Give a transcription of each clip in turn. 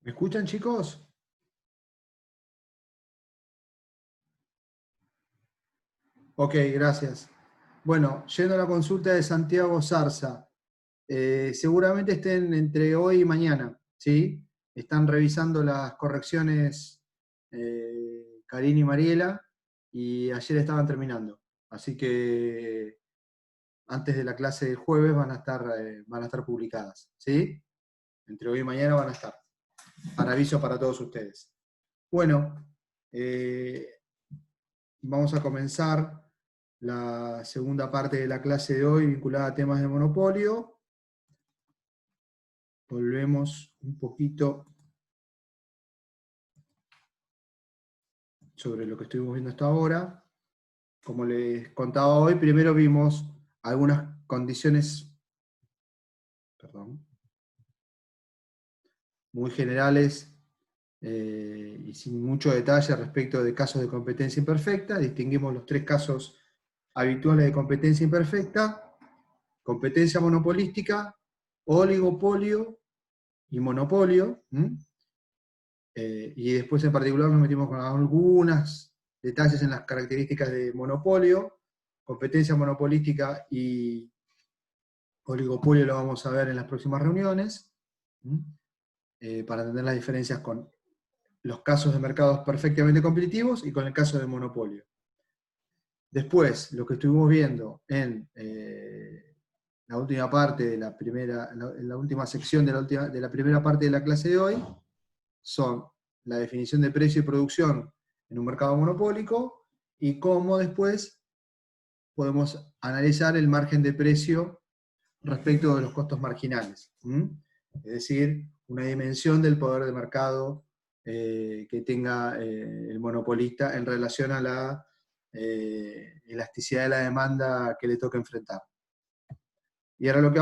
¿Me escuchan, chicos? Ok, gracias. Bueno, yendo a la consulta de Santiago Zarza, seguramente estén entre hoy y mañana, ¿sí? Están revisando las correcciones Karina y Mariela, y ayer estaban terminando. Así que antes de la clase del jueves van a estar publicadas, ¿sí? Entre hoy y mañana van a estar, para aviso para todos ustedes. Bueno, eh, vamos a comenzar la segunda parte de la clase de hoy vinculada a temas de monopolio. Volvemos un poquito sobre lo que estuvimos viendo hasta ahora. Como les contaba hoy, primero vimos algunas condiciones, muy generales y sin mucho detalle respecto de casos de competencia imperfecta. Distinguimos los tres casos habituales de competencia imperfecta: competencia monopolística, oligopolio y monopolio. Y después en particular nos metimos con algunos detalles en las características de monopolio. Competencia monopolística y oligopolio lo vamos a ver en las próximas reuniones, para entender las diferencias con los casos de mercados perfectamente competitivos y con el caso de monopolio. Después, lo que estuvimos viendo en la última parte de la primera, en la última sección de la primera parte de la clase de hoy, son la definición de precio y producción en un mercado monopólico y cómo después podemos analizar el margen de precio respecto de los costos marginales. Es decir, una dimensión del poder de mercado que tenga el monopolista en relación a la elasticidad de la demanda que le toca enfrentar. Y ahora lo que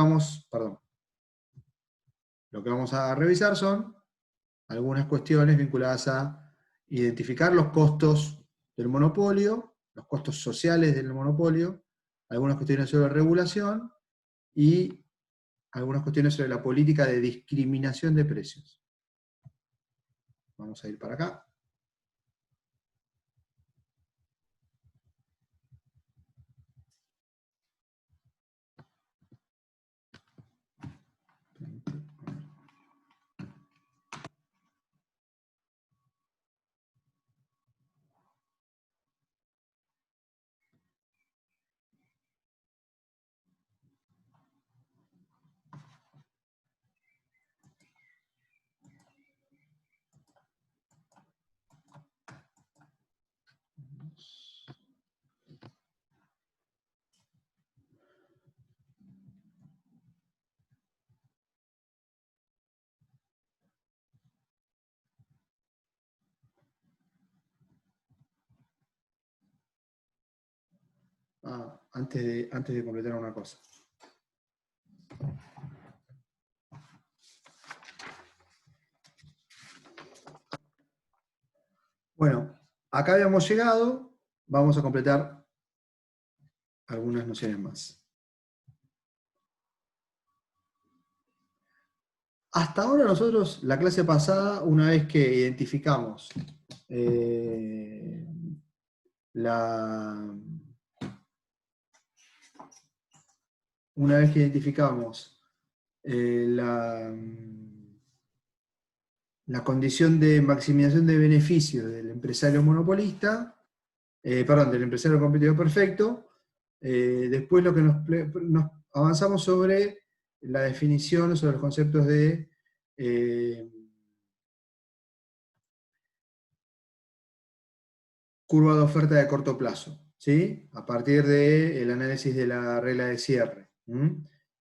vamos a revisar son algunas cuestiones vinculadas a identificar los costos del monopolio, los costos sociales del monopolio, algunas cuestiones sobre regulación y algunas cuestiones sobre la política de discriminación de precios. Vamos a ir para acá. Antes de completar una cosa. Bueno, acá habíamos llegado, vamos a completar algunas nociones más. Hasta ahora nosotros, la clase pasada, una vez que identificamos una vez que identificamos la condición de maximización de beneficio del empresario monopolista, del empresario competidor perfecto, después lo que nos avanzamos sobre la definición, sobre los conceptos de curva de oferta de corto plazo, ¿sí? A partir del análisis de la regla de cierre.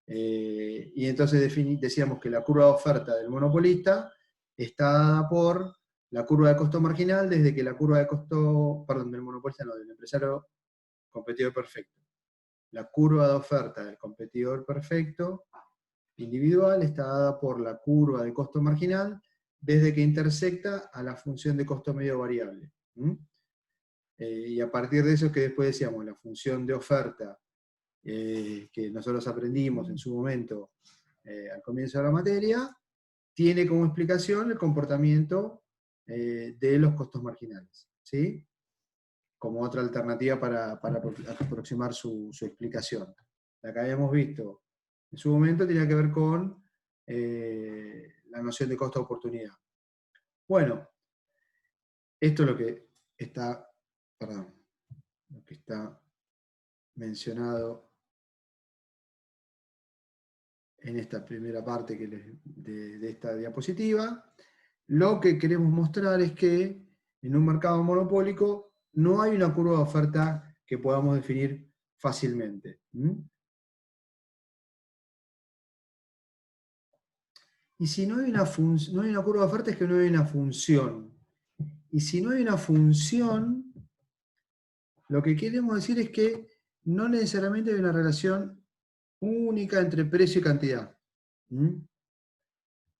Y entonces decíamos que la curva de oferta del monopolista está dada por la curva de costo marginal, desde que la curva de costo, del monopolista no, del empresario competidor perfecto. La curva de oferta del competidor perfecto individual está dada por la curva de costo marginal, desde que intersecta a la función de costo medio variable. Y a partir de eso que después decíamos, la función de oferta que nosotros aprendimos en su momento al comienzo de la materia, tiene como explicación el comportamiento de los costos marginales, ¿sí? Como otra alternativa para aproximar su explicación. La que habíamos visto en su momento tenía que ver con la noción de costo de oportunidad. Bueno, esto es lo que está, perdón, lo que está mencionado en esta primera parte de esta diapositiva. Lo que queremos mostrar es que en un mercado monopólico no hay una curva de oferta que podamos definir fácilmente. Y si no hay no hay una curva de oferta, es que no hay una función. Y si no hay una función, lo que queremos decir es que no necesariamente hay una relación única entre precio y cantidad.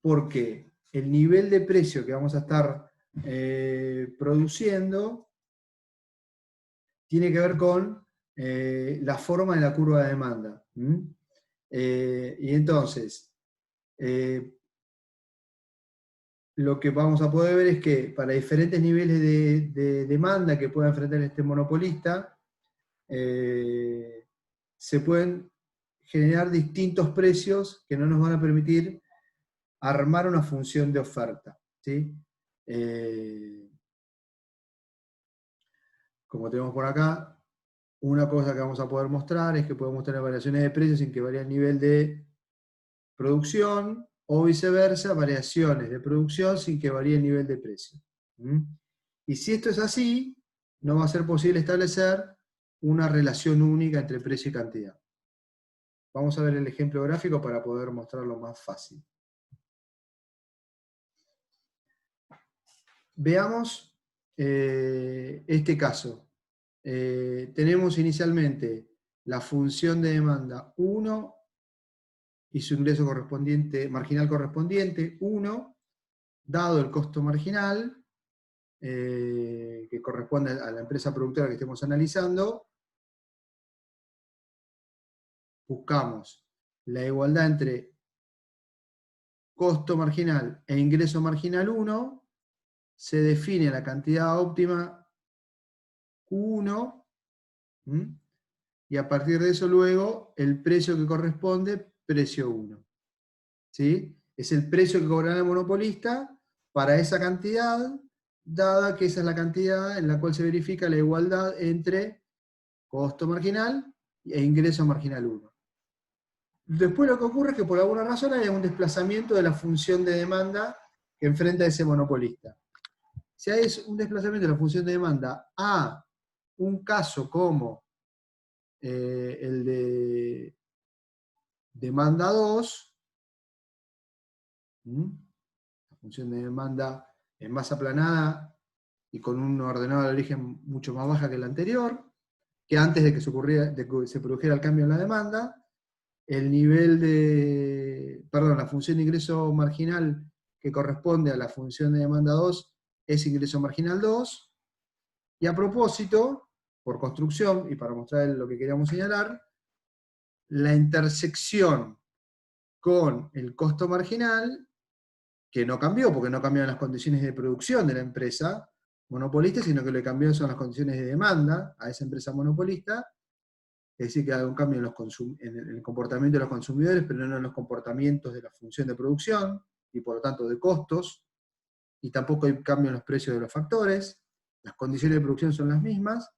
Porque el nivel de precio que vamos a estar produciendo tiene que ver con la forma de la curva de demanda. Y entonces, lo que vamos a poder ver es que para diferentes niveles de demanda que pueda enfrentar este monopolista, se pueden generar distintos precios que no nos van a permitir armar una función de oferta, ¿sí? Como tenemos por acá, una cosa que vamos a poder mostrar es que podemos tener variaciones de precios sin que varíe el nivel de producción, o viceversa, variaciones de producción sin que varíe el nivel de precio. Y si esto es así, no va a ser posible establecer una relación única entre precio y cantidad. Vamos a ver el ejemplo gráfico para poder mostrarlo más fácil. Veamos este caso. Tenemos inicialmente la función de demanda 1 y su ingreso marginal correspondiente 1, dado el costo marginal, que corresponde a la empresa productora que estemos analizando, buscamos la igualdad entre costo marginal e ingreso marginal 1, se define la cantidad óptima Q1, y a partir de eso luego el precio que corresponde, precio 1. ¿Sí? Es el precio que cobrará el monopolista para esa cantidad, dada que esa es la cantidad en la cual se verifica la igualdad entre costo marginal e ingreso marginal 1. Después lo que ocurre es que por alguna razón hay un desplazamiento de la función de demanda que enfrenta ese monopolista. Si hay un desplazamiento de la función de demanda a un caso como el de demanda 2, la función de demanda es más aplanada y con un ordenado de origen mucho más baja que el anterior, que antes de que se produjera el cambio en la demanda, el nivel la función de ingreso marginal que corresponde a la función de demanda 2 es ingreso marginal 2, y a propósito, por construcción, y para mostrar lo que queríamos señalar, la intersección con el costo marginal, que no cambió, porque no cambiaron las condiciones de producción de la empresa monopolista, sino que lo que cambió son las condiciones de demanda a esa empresa monopolista, es decir, que hay un cambio en el comportamiento de los consumidores, pero no en los comportamientos de la función de producción, y por lo tanto de costos, y tampoco hay cambio en los precios de los factores, las condiciones de producción son las mismas.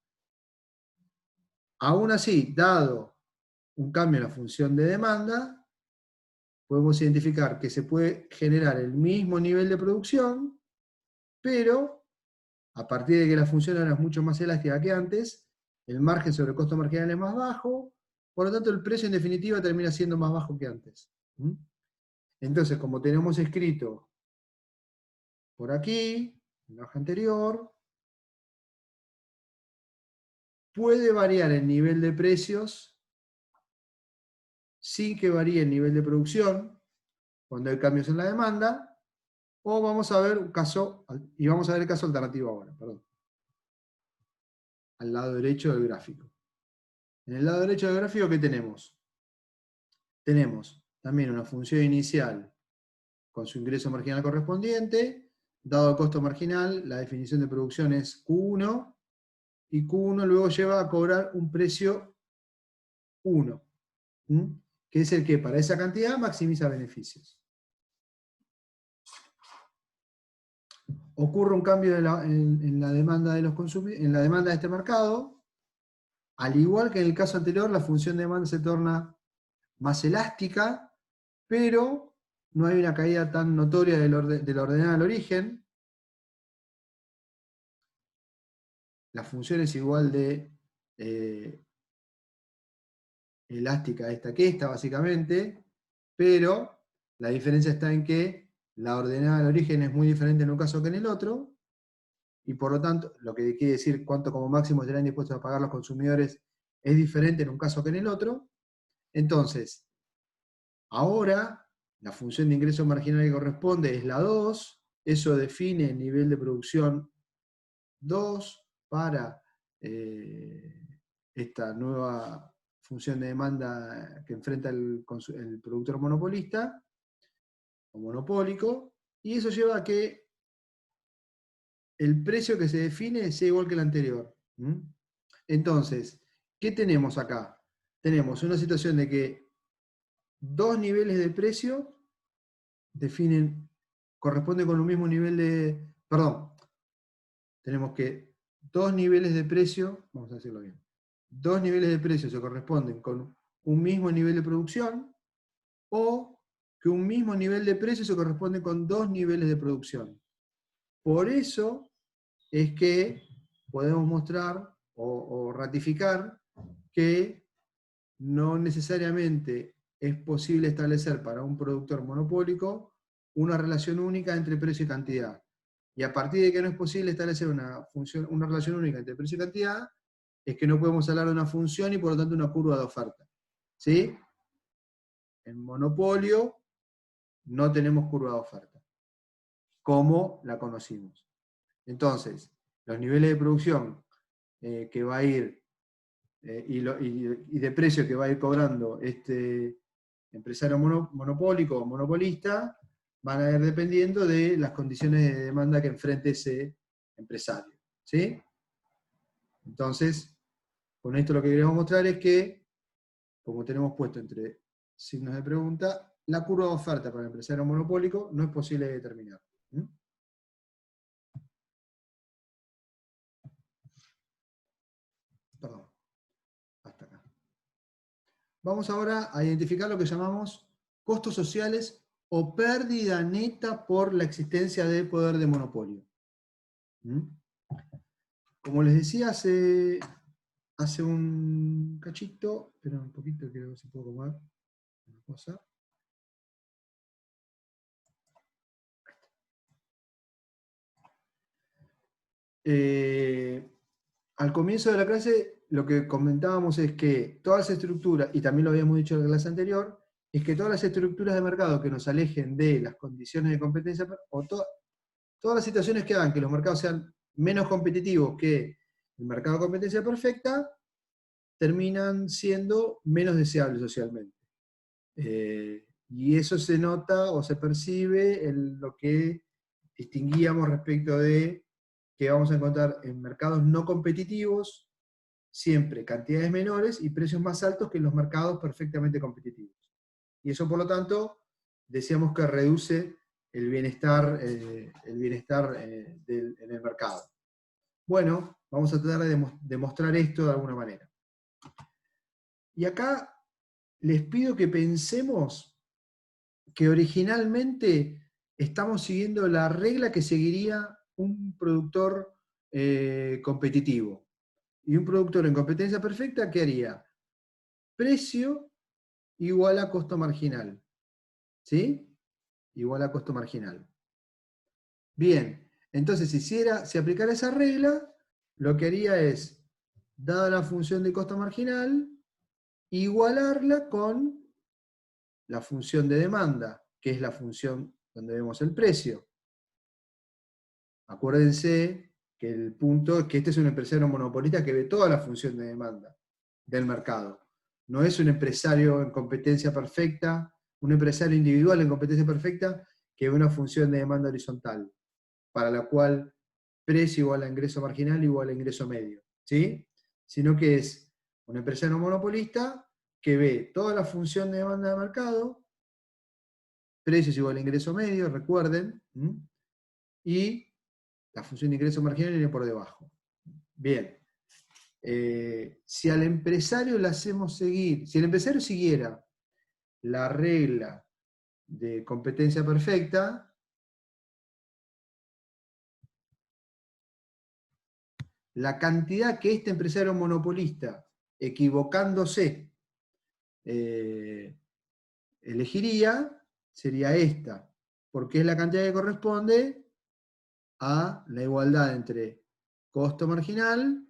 Aún así, dado un cambio en la función de demanda, podemos identificar que se puede generar el mismo nivel de producción, pero a partir de que la función ahora es mucho más elástica que antes, el margen sobre el costo marginal es más bajo, por lo tanto el precio en definitiva termina siendo más bajo que antes. Entonces, como tenemos escrito por aquí, en la hoja anterior, puede variar el nivel de precios sin que varíe el nivel de producción cuando hay cambios en la demanda, o vamos a ver un caso, y vamos a ver el caso alternativo ahora, perdón, al lado derecho del gráfico. En el lado derecho del gráfico, ¿qué tenemos? Tenemos también una función inicial con su ingreso marginal correspondiente. Dado el costo marginal, la definición de producción es Q1, y Q1 luego lleva a cobrar un precio 1, que es el que para esa cantidad maximiza beneficios. Ocurre un cambio en la demanda de los consumidores, en la demanda de este mercado. Al igual que en el caso anterior, la función de demanda se torna más elástica, pero no hay una caída tan notoria de la ordenada al origen. La función es igual de elástica esta que esta, básicamente, pero la diferencia está en que la ordenada al origen es muy diferente en un caso que en el otro, y por lo tanto, lo que quiere decir cuánto como máximo estarán dispuestos a pagar los consumidores es diferente en un caso que en el otro. Entonces, ahora, la función de ingreso marginal que corresponde es la 2, eso define el nivel de producción 2 para esta nueva función de demanda que enfrenta el productor monopolista o monopólico, y eso lleva a que el precio que se define sea igual que el anterior. Entonces, ¿qué tenemos acá? Tenemos una situación de que dos niveles de precio corresponden con un mismo nivel de... Perdón, tenemos que dos niveles de precio, vamos a decirlo bien, dos niveles de precio se corresponden con un mismo nivel de producción, o que un mismo nivel de precio se corresponde con dos niveles de producción. Por eso es que podemos mostrar o ratificar que no necesariamente es posible establecer para un productor monopólico una relación única entre precio y cantidad. Y a partir de que no es posible establecer una relación única entre precio y cantidad, es que no podemos hablar de una función y por lo tanto una curva de oferta. ¿Sí? En monopolio no tenemos curva de oferta, como la conocimos. Entonces, los niveles de producción que va a ir y de precio que va a ir cobrando este empresario monopólico o monopolista van a ir dependiendo de las condiciones de demanda que enfrente ese empresario. ¿Sí? Entonces, con esto lo que queremos mostrar es que, como tenemos puesto entre signos de pregunta, la curva de oferta para el empresario monopólico no es posible de determinar. Perdón, hasta acá. Vamos ahora a identificar lo que llamamos costos sociales o pérdida neta por la existencia de poder de monopolio. Como les decía hace un cachito, espera un poquito, quiero ver si puedo comer una cosa. Al comienzo de la clase lo que comentábamos es que todas las estructuras, y también lo habíamos dicho en la clase anterior, es que todas las estructuras de mercado que nos alejen de las condiciones de competencia, o todas las situaciones que hagan que los mercados sean menos competitivos que el mercado de competencia perfecta, terminan siendo menos deseables socialmente. Y eso se nota o se percibe en lo que distinguíamos respecto de que vamos a encontrar en mercados no competitivos siempre cantidades menores y precios más altos que en los mercados perfectamente competitivos. Y eso, por lo tanto, decíamos que reduce el bienestar en el mercado. Bueno, vamos a tratar de demostrar esto de alguna manera. Y acá les pido que pensemos que originalmente estamos siguiendo la regla que seguiría un productor competitivo. Y un productor en competencia perfecta, ¿qué haría? Precio igual a costo marginal. ¿Sí? Igual a costo marginal. Bien, entonces si aplicara esa regla, lo que haría es, dada la función de costo marginal, igualarla con la función de demanda, que es la función donde vemos el precio. Acuérdense que el punto es que este es un empresario monopolista que ve toda la función de demanda del mercado. No es un empresario en competencia perfecta, un empresario individual en competencia perfecta que una función de demanda horizontal, para la cual precio igual a ingreso marginal igual a ingreso medio, ¿sí? Sino que es un empresario monopolista que ve toda la función de demanda de mercado, precios igual a ingreso medio, recuerden, y la función de ingreso marginal viene por debajo. Bien. Si al empresario le hacemos seguir, si el empresario siguiera la regla de competencia perfecta, la cantidad que este empresario monopolista, equivocándose, elegiría, sería esta, porque es la cantidad que corresponde a la igualdad entre costo marginal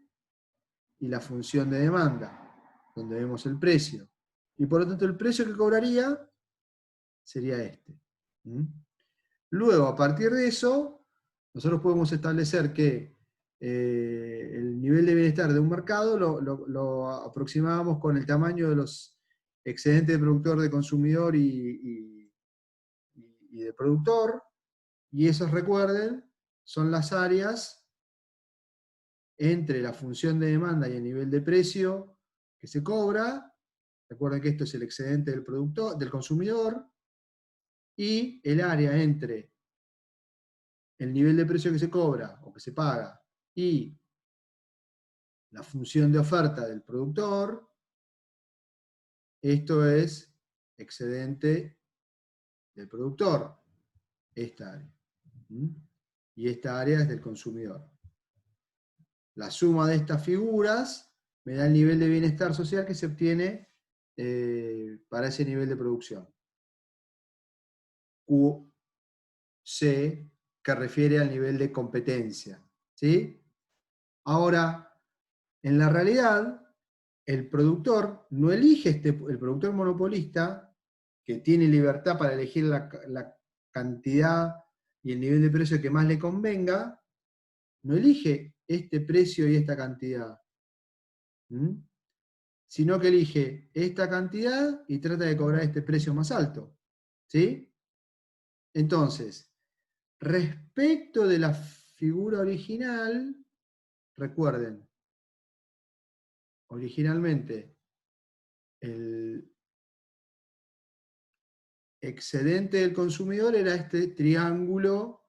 y la función de demanda, donde vemos el precio. Y por lo tanto el precio que cobraría sería este. Luego, a partir de eso, nosotros podemos establecer que el nivel de bienestar de un mercado lo aproximábamos con el tamaño de los excedentes de productor, de consumidor y de productor, y esos, recuerden, son las áreas entre la función de demanda y el nivel de precio que se cobra. Recuerden que esto es el excedente del productor, del consumidor, y el área entre el nivel de precio que se cobra o que se paga y la función de oferta del productor. Esto es excedente del productor, esta área. Y esta área es del consumidor. La suma de estas figuras me da el nivel de bienestar social que se obtiene para ese nivel de producción. QC, que refiere al nivel de competencia. ¿Sí? Ahora, en la realidad, el productor no elige, el productor monopolista, que tiene libertad para elegir la cantidad y el nivel de precio que más le convenga, no elige este precio y esta cantidad, sino que elige esta cantidad y trata de cobrar este precio más alto. ¿Sí? Entonces, respecto de la figura original, recuerden, originalmente el excedente del consumidor era este triángulo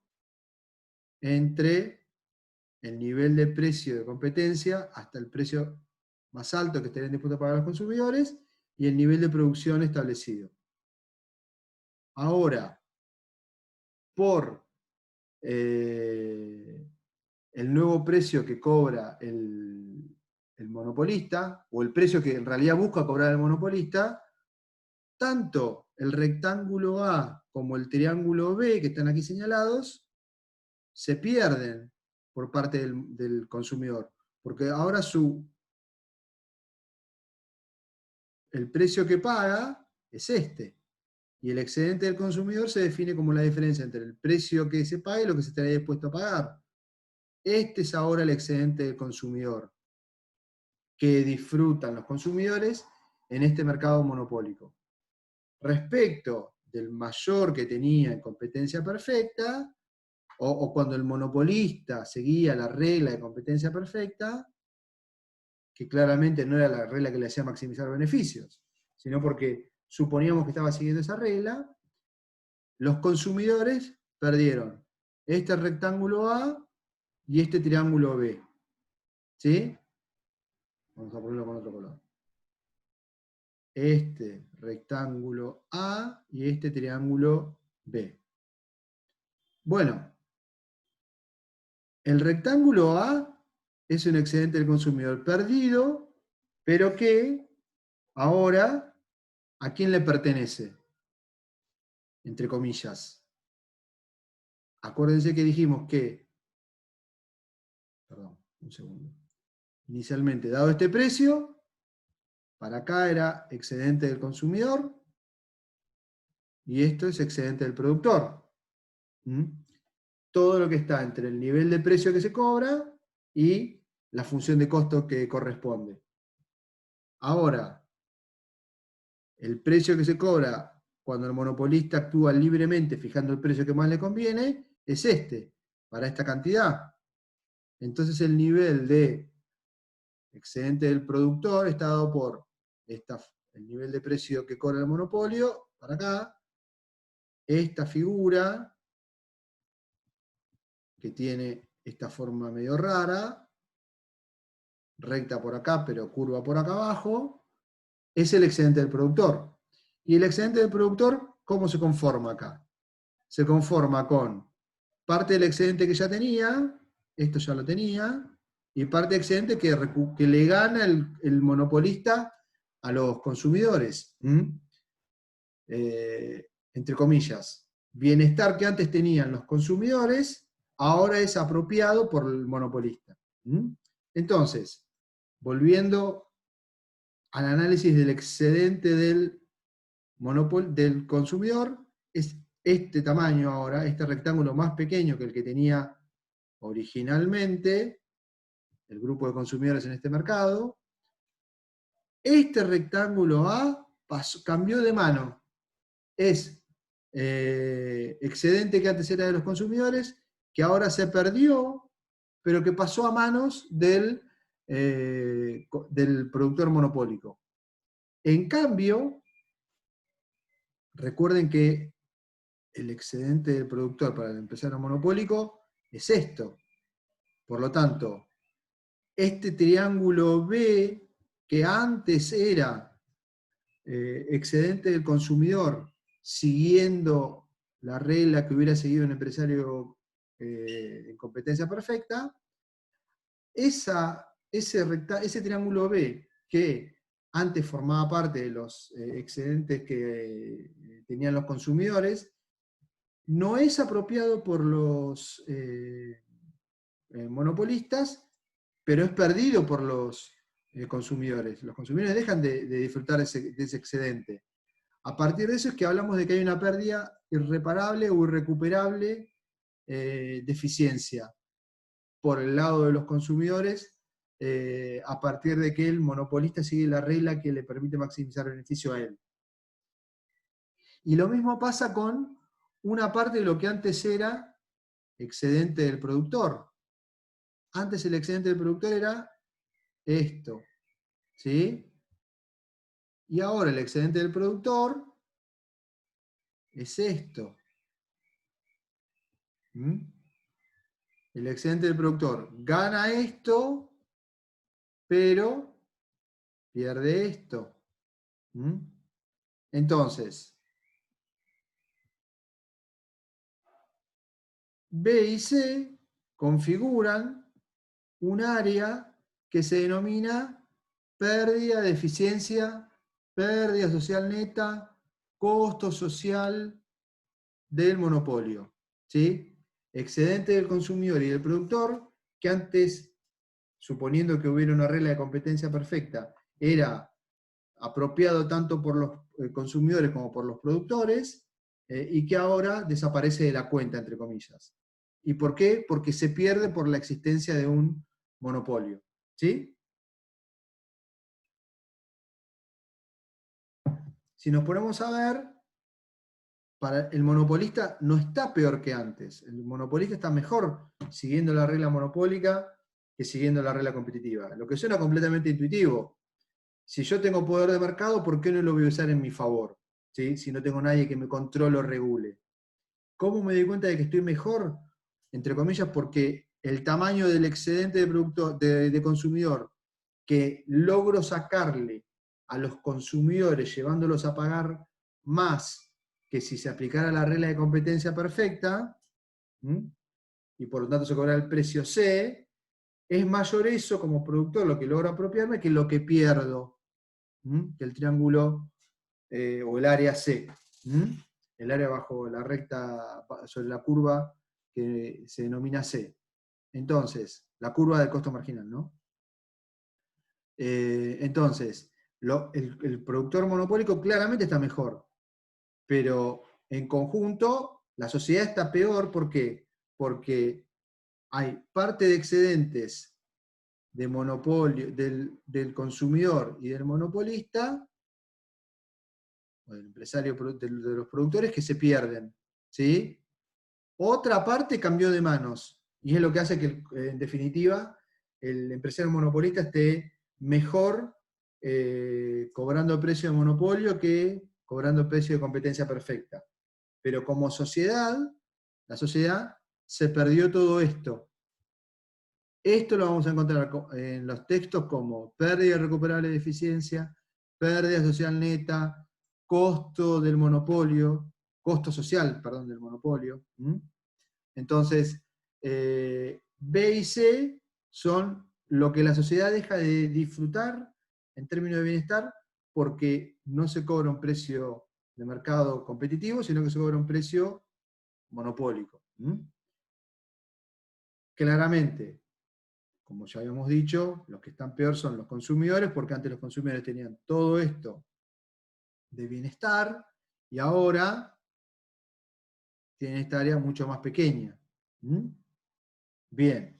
entre el nivel de precio de competencia hasta el precio más alto que estarían dispuestos a pagar los consumidores y el nivel de producción establecido. Ahora, por el nuevo precio que cobra el monopolista, o el precio que en realidad busca cobrar el monopolista, tanto el rectángulo A como el triángulo B, que están aquí señalados, se pierden por parte del consumidor, porque ahora el precio que paga es este, y el excedente del consumidor se define como la diferencia entre el precio que se paga y lo que se estaría dispuesto a pagar. Este es ahora el excedente del consumidor, que disfrutan los consumidores en este mercado monopólico. Respecto del mayor que tenía en competencia perfecta, o cuando el monopolista seguía la regla de competencia perfecta, que claramente no era la regla que le hacía maximizar beneficios, sino porque suponíamos que estaba siguiendo esa regla, los consumidores perdieron este rectángulo A y este triángulo B. ¿Sí? Vamos a ponerlo con otro color. Este rectángulo A y este triángulo B. Bueno, el rectángulo A es un excedente del consumidor perdido, pero que ahora, ¿a quién le pertenece? Entre comillas. Acuérdense que dijimos que, perdón, un segundo. Inicialmente, dado este precio, para acá era excedente del consumidor, y esto es excedente del productor. Todo lo que está entre el nivel de precio que se cobra y la función de costo que corresponde. Ahora, el precio que se cobra cuando el monopolista actúa libremente fijando el precio que más le conviene, es este, para esta cantidad. Entonces el nivel de excedente del productor está dado por el nivel de precio que cobra el monopolio, para acá, esta figura, que tiene esta forma medio rara, recta por acá, pero curva por acá abajo, es el excedente del productor. Y el excedente del productor, ¿cómo se conforma acá? Se conforma con parte del excedente que ya tenía, esto ya lo tenía, y parte del excedente que le gana el monopolista a los consumidores. Entre comillas, bienestar que antes tenían los consumidores, ahora es apropiado por el monopolista. Entonces, volviendo al análisis del excedente del consumidor, es este tamaño ahora, este rectángulo más pequeño que el que tenía originalmente el grupo de consumidores en este mercado. Este rectángulo A cambió de mano. Es excedente que antes era de los consumidores, que ahora se perdió, pero que pasó a manos del productor monopólico. En cambio, recuerden que el excedente del productor para el empresario monopólico es esto. Por lo tanto, este triángulo B, que antes era excedente del consumidor, siguiendo la regla que hubiera seguido un empresario en competencia perfecta, ese triángulo B, que antes formaba parte de los excedentes que tenían los consumidores, no es apropiado por los monopolistas, pero es perdido por los consumidores. Los consumidores dejan de disfrutar de ese excedente. A partir de eso es que hablamos de que hay una pérdida irreparable o irrecuperable de eficiencia por el lado de los consumidores, a partir de que el monopolista sigue la regla que le permite maximizar beneficio a él. Y lo mismo pasa con una parte de lo que antes era excedente del productor. Antes el excedente del productor era esto, ¿sí? Y ahora el excedente del productor es esto. El excedente del productor gana esto, pero pierde esto. Entonces, B y C configuran un área que se denomina pérdida de eficiencia, pérdida social neta, costo social del monopolio. ¿Sí? Excedente del consumidor y del productor, que antes, suponiendo que hubiera una regla de competencia perfecta, era apropiado tanto por los consumidores como por los productores, y que ahora desaparece de la cuenta, entre comillas. ¿Y por qué? Porque se pierde por la existencia de un monopolio. ¿Sí? Si nos ponemos a ver, el monopolista no está peor que antes. El monopolista está mejor siguiendo la regla monopólica que siguiendo la regla competitiva. Lo que suena completamente intuitivo. Si yo tengo poder de mercado, ¿por qué no lo voy a usar en mi favor? ¿Sí? Si no tengo nadie que me controle o regule. ¿Cómo me doy cuenta de que estoy mejor? Entre comillas, porque el tamaño del excedente de producto de consumidor que logro sacarle a los consumidores llevándolos a pagar más que si se aplicara la regla de competencia perfecta, y por lo tanto se cobra el precio C, es mayor eso como productor lo que logro apropiarme que lo que pierdo, que el triángulo o el área C. El área bajo la recta, sobre la curva que se denomina C. Entonces, la curva del costo marginal, ¿no? Entonces, el productor monopólico claramente está mejor, pero en conjunto la sociedad está peor. ¿Por qué? Porque hay parte de excedentes de monopolio del consumidor y del monopolista o del empresario de los productores que se pierden, ¿sí? Otra parte cambió de manos, y es lo que hace que, en definitiva, el empresario monopolista esté mejor cobrando precio de monopolio que cobrando precio de competencia perfecta. Pero como sociedad, la sociedad se perdió todo esto. Esto lo vamos a encontrar en los textos como pérdida irrecuperable de eficiencia, pérdida social neta, costo del monopolio, costo social, perdón, del monopolio. Entonces, B y C son lo que la sociedad deja de disfrutar en términos de bienestar porque no se cobra un precio de mercado competitivo, sino que se cobra un precio monopólico. Claramente, como ya habíamos dicho, los que están peor son los consumidores, porque antes los consumidores tenían todo esto de bienestar, y ahora tienen esta área mucho más pequeña. Bien.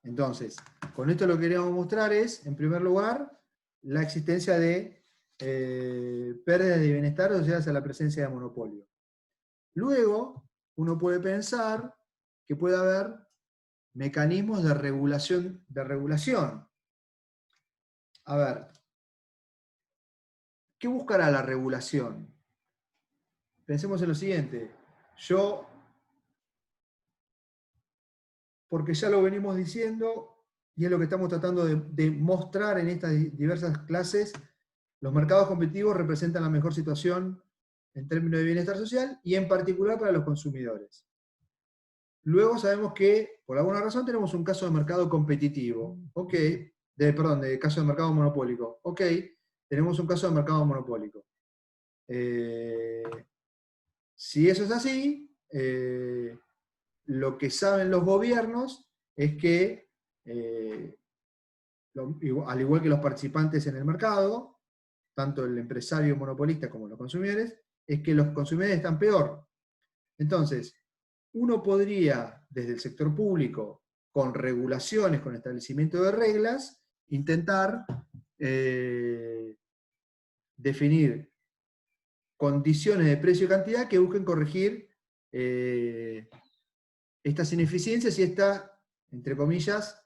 Entonces, con esto lo que queríamos mostrar es, en primer lugar, la existencia de pérdidas de bienestar asociadas a la presencia de monopolio. Luego, uno puede pensar que puede haber mecanismos de regulación. A ver, ¿qué buscará la regulación? Pensemos en lo siguiente. Porque ya lo venimos diciendo, y es lo que estamos tratando de mostrar en estas diversas clases, los mercados competitivos representan la mejor situación en términos de bienestar social y en particular para los consumidores. Luego sabemos que, por alguna razón, tenemos un caso de mercado competitivo. Ok, de caso de mercado monopólico. Ok, tenemos un caso de mercado monopólico. Si eso es así, lo que saben los gobiernos es que, al igual que los participantes en el mercado, tanto el empresario monopolista como los consumidores, es que los consumidores están peor. Entonces, uno podría, desde el sector público, con regulaciones, con establecimiento de reglas, intentar definir condiciones de precio y cantidad que busquen corregir estas ineficiencias y esta, entre comillas,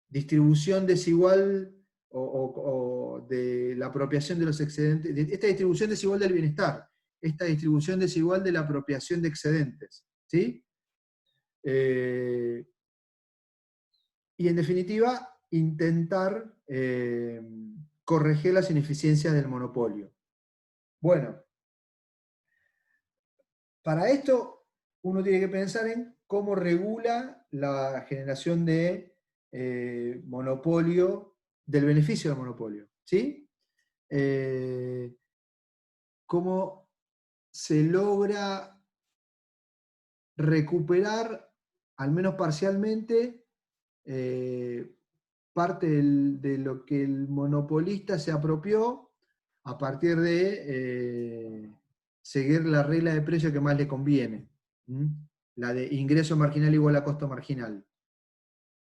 distribución desigual o de la apropiación de los excedentes, esta distribución desigual del bienestar, esta distribución desigual de la apropiación de excedentes. ¿Sí? Y en definitiva, intentar corregir las ineficiencias del monopolio. Bueno, para esto uno tiene que pensar en cómo regula la generación de monopolio, del beneficio del monopolio. ¿Sí? Cómo se logra recuperar, al menos parcialmente, parte de lo que el monopolista se apropió a partir de seguir la regla de precio que más le conviene, la de ingreso marginal igual a costo marginal.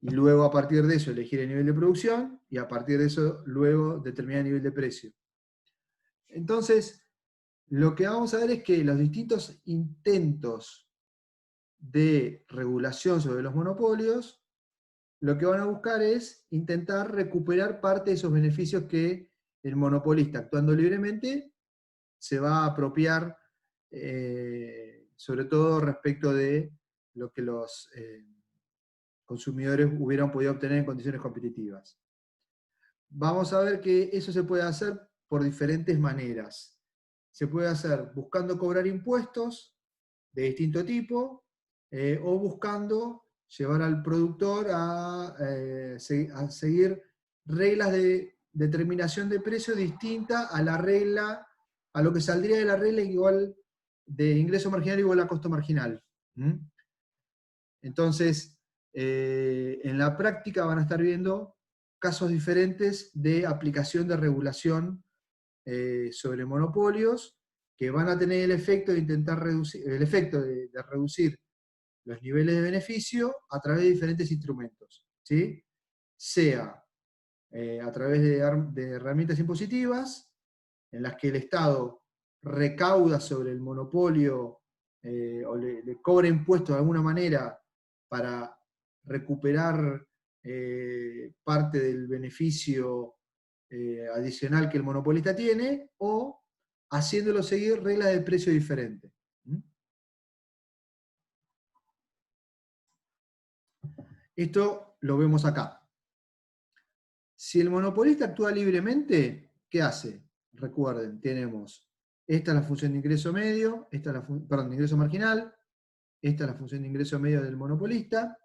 Y luego a partir de eso elegir el nivel de producción y a partir de eso luego determinar el nivel de precio. Entonces, lo que vamos a ver es que los distintos intentos de regulación sobre los monopolios lo que van a buscar es intentar recuperar parte de esos beneficios que el monopolista, actuando libremente, se va a apropiar, sobre todo respecto de lo que los consumidores hubieran podido obtener en condiciones competitivas. Vamos a ver que eso se puede hacer por diferentes maneras. Se puede hacer buscando cobrar impuestos de distinto tipo, o buscando llevar al productor a seguir reglas de determinación de precio distinta a la regla, a lo que saldría de la regla igual de ingreso marginal igual a costo marginal. Entonces, en la práctica van a estar viendo casos diferentes de aplicación de regulación sobre monopolios que van a tener el efecto de intentar reducir, de reducir los niveles de beneficio a través de diferentes instrumentos, ¿sí? Sea a través de herramientas impositivas, en las que el Estado recauda sobre el monopolio o le cobra impuestos de alguna manera para recuperar parte del beneficio adicional que el monopolista tiene, o haciéndolo seguir reglas de precio diferentes. Esto lo vemos acá. Si el monopolista actúa libremente, ¿qué hace? Recuerden, tenemos, esta es la función de ingreso medio, esta es la de ingreso marginal, esta es la función de ingreso medio del monopolista.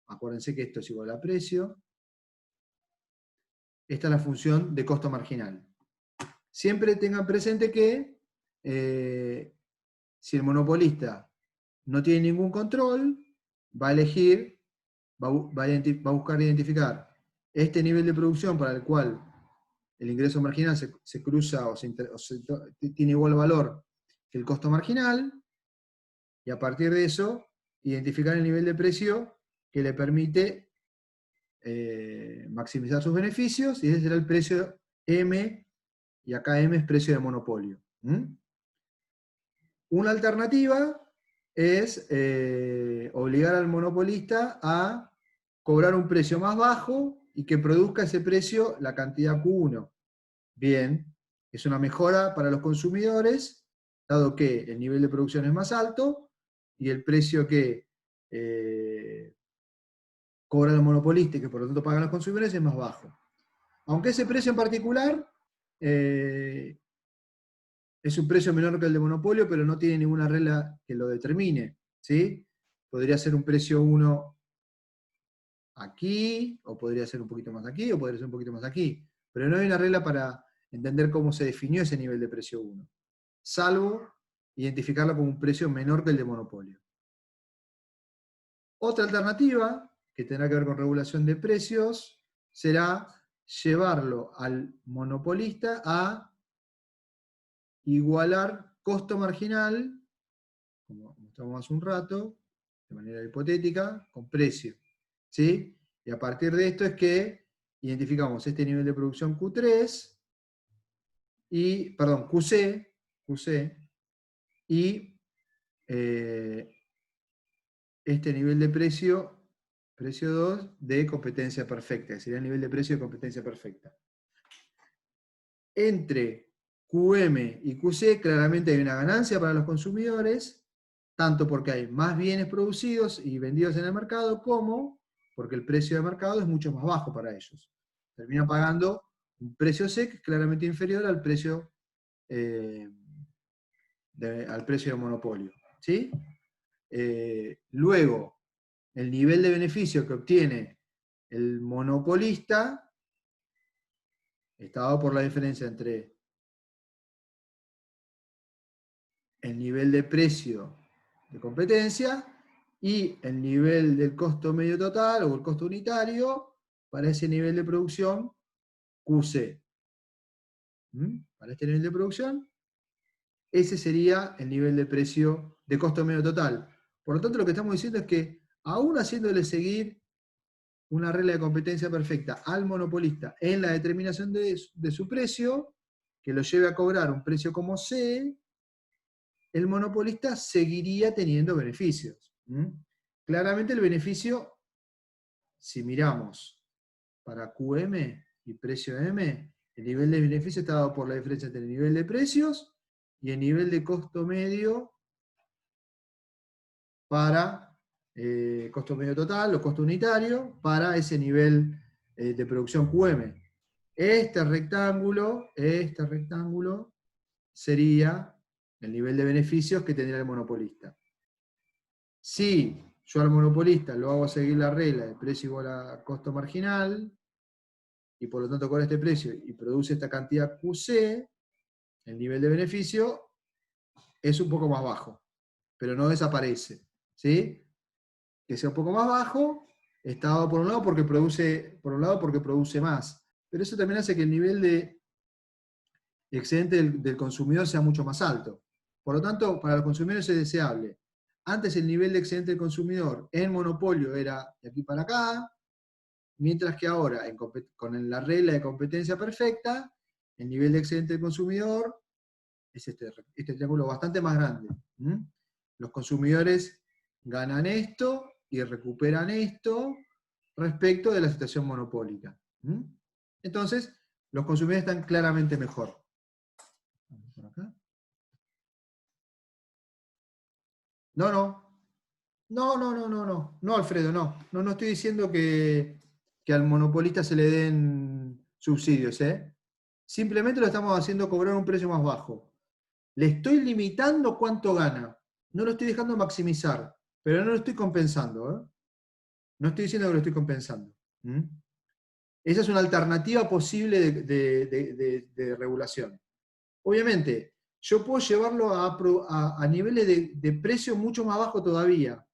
Acuérdense que esto es igual a precio. Esta es la función de costo marginal. Siempre tengan presente que si el monopolista no tiene ningún control, va a elegir, va a buscar identificar este nivel de producción para el cual el ingreso marginal se cruza o tiene igual valor que el costo marginal, y a partir de eso identificar el nivel de precio que le permite maximizar sus beneficios, y ese será el precio M, y acá M es precio de monopolio. Una alternativa es obligar al monopolista a cobrar un precio más bajo y que produzca ese precio la cantidad Q1. Bien, es una mejora para los consumidores, dado que el nivel de producción es más alto y el precio que cobra el monopolista y que por lo tanto pagan los consumidores es más bajo. Aunque ese precio en particular es un precio menor que el de monopolio, pero no tiene ninguna regla que lo determine, ¿sí? Podría ser un precio 1 aquí, o podría ser un poquito más aquí, o podría ser un poquito más aquí. Pero no hay una regla para entender cómo se definió ese nivel de precio 1, salvo identificarlo como un precio menor que el de monopolio. Otra alternativa, que tendrá que ver con regulación de precios, será llevarlo al monopolista a igualar costo marginal, como mostramos hace un rato, de manera hipotética, con precio. ¿Sí? Y a partir de esto es que identificamos este nivel de producción Q3, QC, y este nivel de precio 2, de competencia perfecta, que sería el nivel de precio de competencia perfecta. Entre QM y QC claramente hay una ganancia para los consumidores, tanto porque hay más bienes producidos y vendidos en el mercado, como porque el precio de mercado es mucho más bajo para ellos. Terminan pagando un precio C que es claramente inferior al precio de monopolio. ¿Sí? Luego, el nivel de beneficio que obtiene el monopolista está dado por la diferencia entre el nivel de precio de competencia y el nivel del costo medio total o el costo unitario para ese nivel de producción QC. Para este nivel de producción, ese sería el nivel de precio de costo medio total. Por lo tanto, lo que estamos diciendo es que, aún haciéndole seguir una regla de competencia perfecta al monopolista en la determinación de su precio, que lo lleve a cobrar un precio como C, el monopolista seguiría teniendo beneficios. Claramente el beneficio, si miramos para QM y precio M, el nivel de beneficio está dado por la diferencia entre el nivel de precios y el nivel de costo medio para costo medio total o costo unitario para ese nivel de producción QM. Este rectángulo sería el nivel de beneficios que tendría el monopolista. Si yo al monopolista lo hago seguir la regla de precio igual a costo marginal, y por lo tanto cobra este precio y produce esta cantidad QC, el nivel de beneficio es un poco más bajo, pero no desaparece. ¿Sí? Que sea un poco más bajo, está dado por un lado porque produce más. Pero eso también hace que el nivel de excedente del consumidor sea mucho más alto. Por lo tanto, para los consumidores es deseable. Antes el nivel de excedente del consumidor en monopolio era de aquí para acá, mientras que ahora, con la regla de competencia perfecta, el nivel de excedente del consumidor es este triángulo bastante más grande. Los consumidores ganan esto y recuperan esto respecto de la situación monopólica. Entonces, los consumidores están claramente mejor. Vamos por acá. No, Alfredo, no. No estoy diciendo que al monopolista se le den subsidios, ¿eh? Simplemente lo estamos haciendo cobrar un precio más bajo. Le estoy limitando cuánto gana. No lo estoy dejando maximizar, pero no lo estoy compensando, ¿eh? No estoy diciendo que lo estoy compensando. Esa es una alternativa posible de regulación. Obviamente, yo puedo llevarlo a niveles de precio mucho más bajo todavía.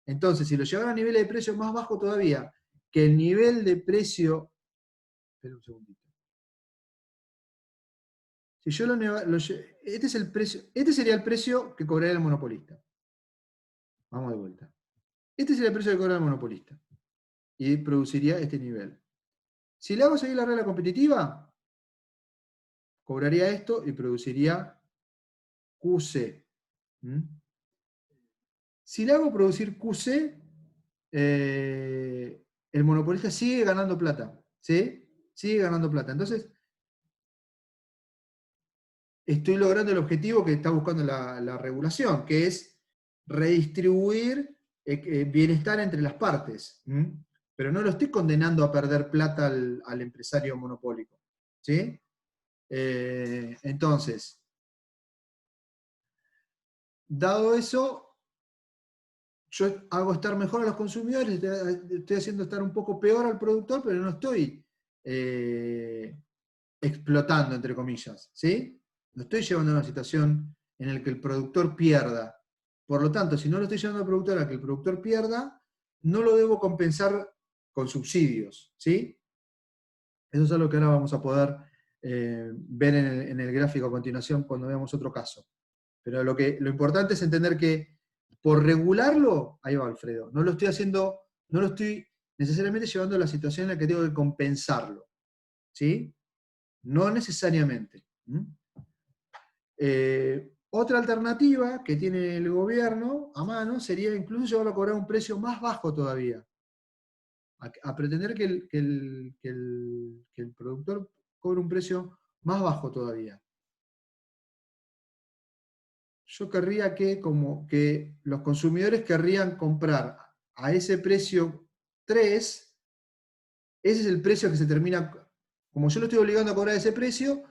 Entonces, si lo llevara a niveles de precio más bajo todavía, que el nivel de precio... Espera un segundito. Si yo este es el precio, este sería el precio que cobraría el monopolista. Vamos de vuelta. Este sería el precio que cobraría el monopolista. Y produciría este nivel. Si le hago seguir la regla competitiva, cobraría esto y produciría QC. Si le hago producir QC, el monopolista sigue ganando plata. ¿Sí? Sigue ganando plata. Entonces, estoy logrando el objetivo que está buscando la regulación, que es redistribuir bienestar entre las partes. Pero no lo estoy condenando a perder plata al empresario monopólico. ¿Sí? Entonces, dado eso, yo hago estar mejor a los consumidores, estoy haciendo estar un poco peor al productor, pero no estoy explotando, entre comillas, ¿sí? No estoy llevando a una situación en la que el productor pierda. Por lo tanto, si no lo estoy llevando al productor a que el productor pierda, no lo debo compensar con subsidios, ¿sí? Eso es algo que ahora vamos a poder ver en el gráfico a continuación cuando veamos otro caso. Pero lo importante es entender que por regularlo, ahí va Alfredo, no lo estoy necesariamente llevando a la situación en la que tengo que compensarlo. ¿Sí? No necesariamente. Otra alternativa que tiene el gobierno a mano sería incluso llevarlo a cobrar un precio más bajo todavía. A pretender que el productor cobre un precio más bajo todavía. Yo querría que los consumidores querrían comprar a ese precio 3, ese es el precio que se termina, como yo lo estoy obligando a cobrar ese precio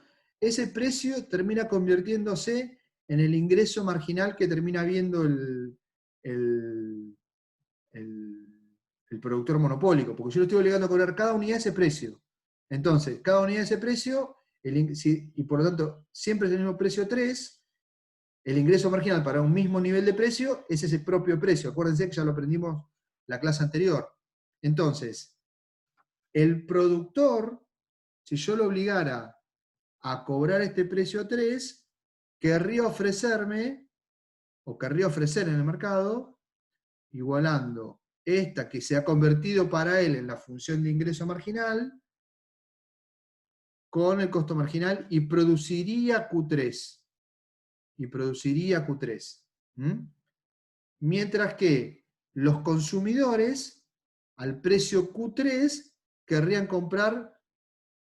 termina convirtiéndose en el ingreso marginal que termina viendo el productor monopólico, porque yo lo estoy obligando a cobrar cada unidad ese precio. Entonces, cada unidad ese precio, y por lo tanto siempre es el mismo precio 3, el ingreso marginal para un mismo nivel de precio es ese propio precio. Acuérdense que ya lo aprendimos la clase anterior. Entonces, el productor, si yo lo obligara a cobrar este precio 3, querría ofrecerme, o querría ofrecer en el mercado, igualando esta que se ha convertido para él en la función de ingreso marginal, con el costo marginal, y produciría Q3. Mientras que los consumidores, al precio Q3, querrían comprar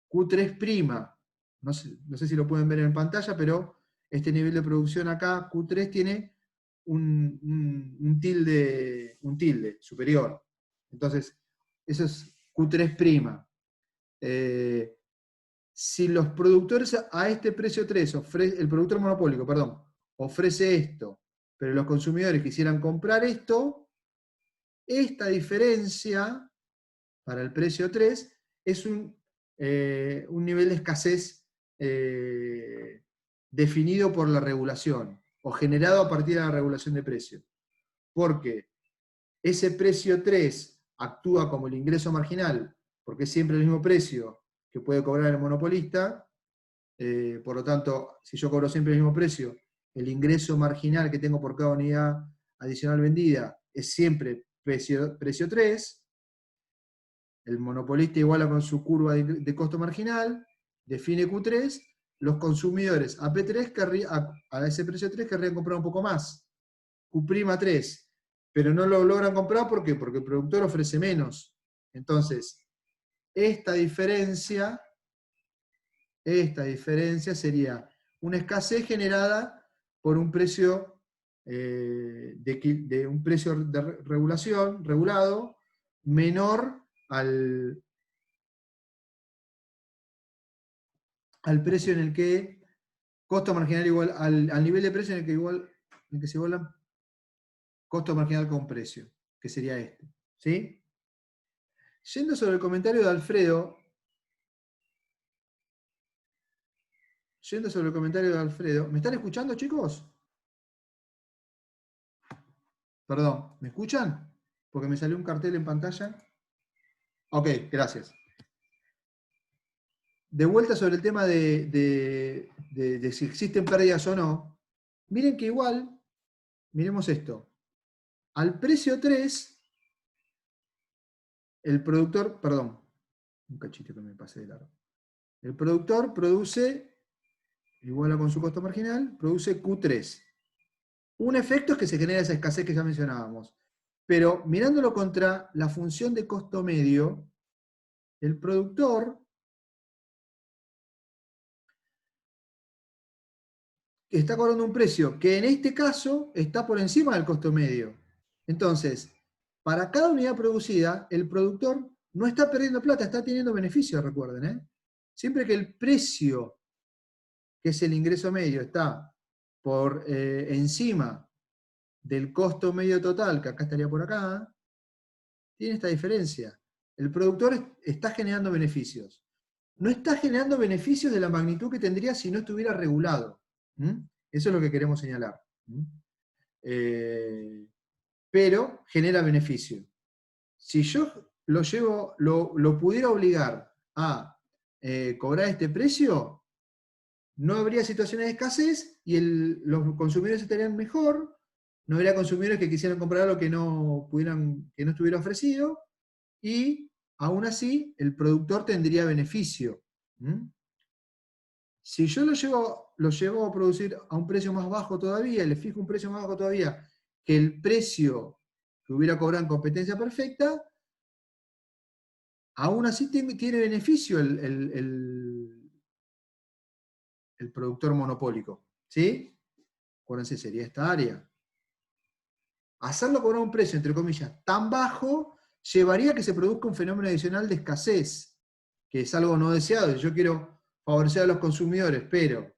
Q3'. No sé si lo pueden ver en pantalla, pero este nivel de producción acá, Q3, tiene un tilde superior. Entonces, eso es Q3'. Si los productores a este precio 3, el productor monopólico, perdón, ofrece esto, pero los consumidores quisieran comprar esto, esta diferencia para el precio 3 es un nivel de escasez definido por la regulación o generado a partir de la regulación de precio. Porque ese precio 3 actúa como el ingreso marginal, porque es siempre el mismo precio que puede cobrar el monopolista. Por lo tanto, si yo cobro siempre el mismo precio, el ingreso marginal que tengo por cada unidad adicional vendida es siempre precio 3. El monopolista iguala con su curva de costo marginal, define Q3, los consumidores a P3 a ese precio 3 querrían comprar un poco más, Q'3, pero no lo logran comprar, ¿por qué? Porque el productor ofrece menos. Entonces, esta diferencia sería una escasez generada por un precio de un precio de regulación, regulado, menor al precio en el que costo marginal igual al nivel de precio en el que se igualan costo marginal con precio, que sería este. ¿Sí? Yendo sobre el comentario de Alfredo, ¿me están escuchando, chicos? Perdón, ¿me escuchan? Porque me salió un cartel en pantalla. Ok, gracias. De vuelta sobre el tema de si existen pérdidas o no, miren que igual, miremos esto, al precio 3, el productor, perdón, un cachito que me pasé de largo, el productor produce, igual con su costo marginal, produce Q3. Un efecto es que se genera esa escasez que ya mencionábamos, pero mirándolo contra la función de costo medio, el productor está cobrando un precio que en este caso está por encima del costo medio. Entonces, para cada unidad producida, el productor no está perdiendo plata, está teniendo beneficios, recuerden. Siempre que el precio, que es el ingreso medio, está por encima del costo medio total, que acá estaría por acá, tiene esta diferencia. El productor está generando beneficios. No está generando beneficios de la magnitud que tendría si no estuviera regulado. Eso es lo que queremos señalar. Pero genera beneficio. Si yo lo pudiera obligar a cobrar este precio, no habría situaciones de escasez y los consumidores estarían mejor, no habría consumidores que quisieran comprar algo que no estuviera ofrecido, y aún así el productor tendría beneficio. Si yo lo llevo a producir a un precio más bajo todavía, le fijo un precio más bajo todavía que el precio que hubiera cobrado en competencia perfecta, aún así tiene beneficio el productor monopólico. ¿Sí? Acuérdense, sería esta área. Hacerlo cobrar un precio, entre comillas, tan bajo, llevaría a que se produzca un fenómeno adicional de escasez, que es algo no deseado. Yo quiero favorecer a los consumidores, pero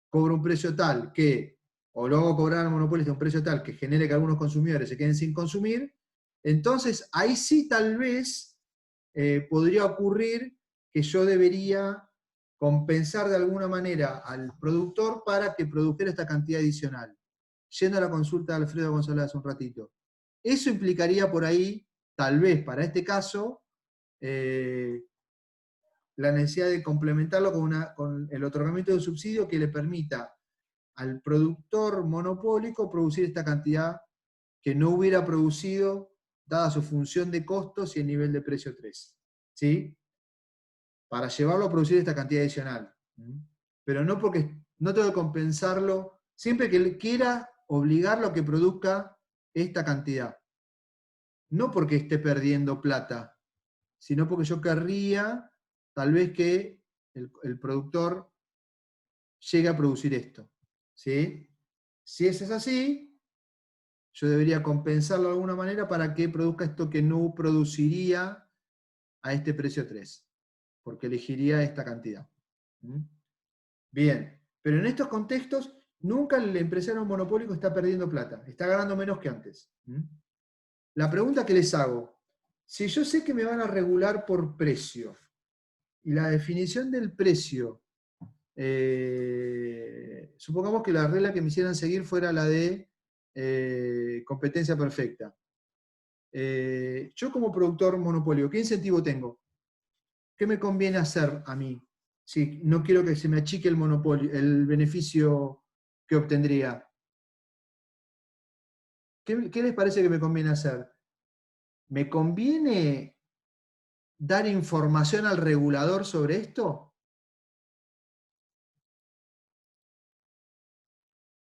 cobro un precio tal que, o lo hago cobrar al monopolista un precio tal que genere que algunos consumidores se queden sin consumir, entonces ahí sí tal vez podría ocurrir que yo debería compensar de alguna manera al productor para que produjera esta cantidad adicional. Yendo a la consulta de Alfredo González hace un ratito. Eso implicaría por ahí, tal vez para este caso, la necesidad de complementarlo con el otorgamiento de un subsidio que le permita al productor monopólico producir esta cantidad que no hubiera producido dada su función de costos y el nivel de precio 3. ¿Sí? Para llevarlo a producir esta cantidad adicional. Pero no porque no tengo que compensarlo, siempre que él quiera obligarlo a que produzca esta cantidad. No porque esté perdiendo plata, sino porque yo querría tal vez que el productor llegue a producir esto. ¿Sí? Si eso es así, yo debería compensarlo de alguna manera para que produzca esto que no produciría a este precio 3, porque elegiría esta cantidad. Bien, pero en estos contextos nunca el empresario monopólico está perdiendo plata, está ganando menos que antes. La pregunta que les hago, si yo sé que me van a regular por precio, y la definición del precio, supongamos que la regla que me hicieran seguir fuera la de competencia perfecta. Yo como productor monopolio, ¿qué incentivo tengo? ¿Qué me conviene hacer a mí? Si no quiero que se me achique el monopolio, el beneficio que obtendría. ¿Qué les parece que me conviene hacer? ¿Me conviene dar información al regulador sobre esto?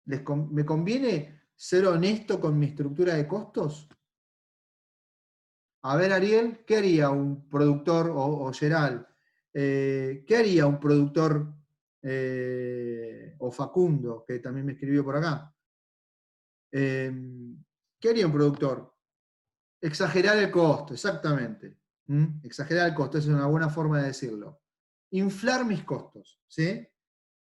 ¿Me conviene ser honesto con mi estructura de costos? A ver, Ariel, ¿qué haría un productor, o Geral, qué haría un productor, o Facundo, que también me escribió por acá? ¿Qué haría un productor? Exagerar el costo, exactamente. Exagerar el costo, esa es una buena forma de decirlo. Inflar mis costos, ¿sí?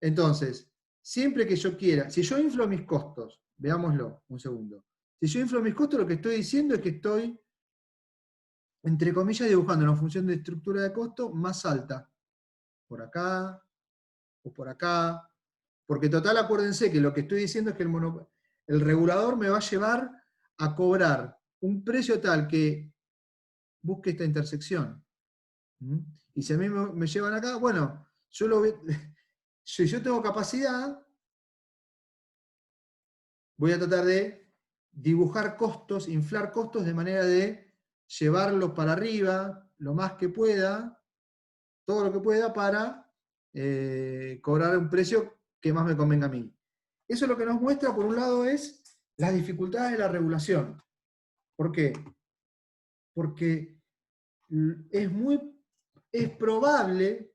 Entonces, siempre que yo quiera, si yo inflo mis costos, veámoslo un segundo. Si yo inflo mis costos, lo que estoy diciendo es que estoy, entre comillas, dibujando una función de estructura de costo más alta. Por acá, o por acá. Porque total, acuérdense que lo que estoy diciendo es que el regulador me va a llevar a cobrar un precio tal que busque esta intersección. Y si a mí me llevan acá, bueno, si yo tengo capacidad, voy a tratar de dibujar costos, inflar costos de manera de llevarlos para arriba lo más que pueda, todo lo que pueda para cobrar un precio que más me convenga a mí. Eso lo que nos muestra, por un lado, es las dificultades de la regulación. ¿Por qué? Porque es probable,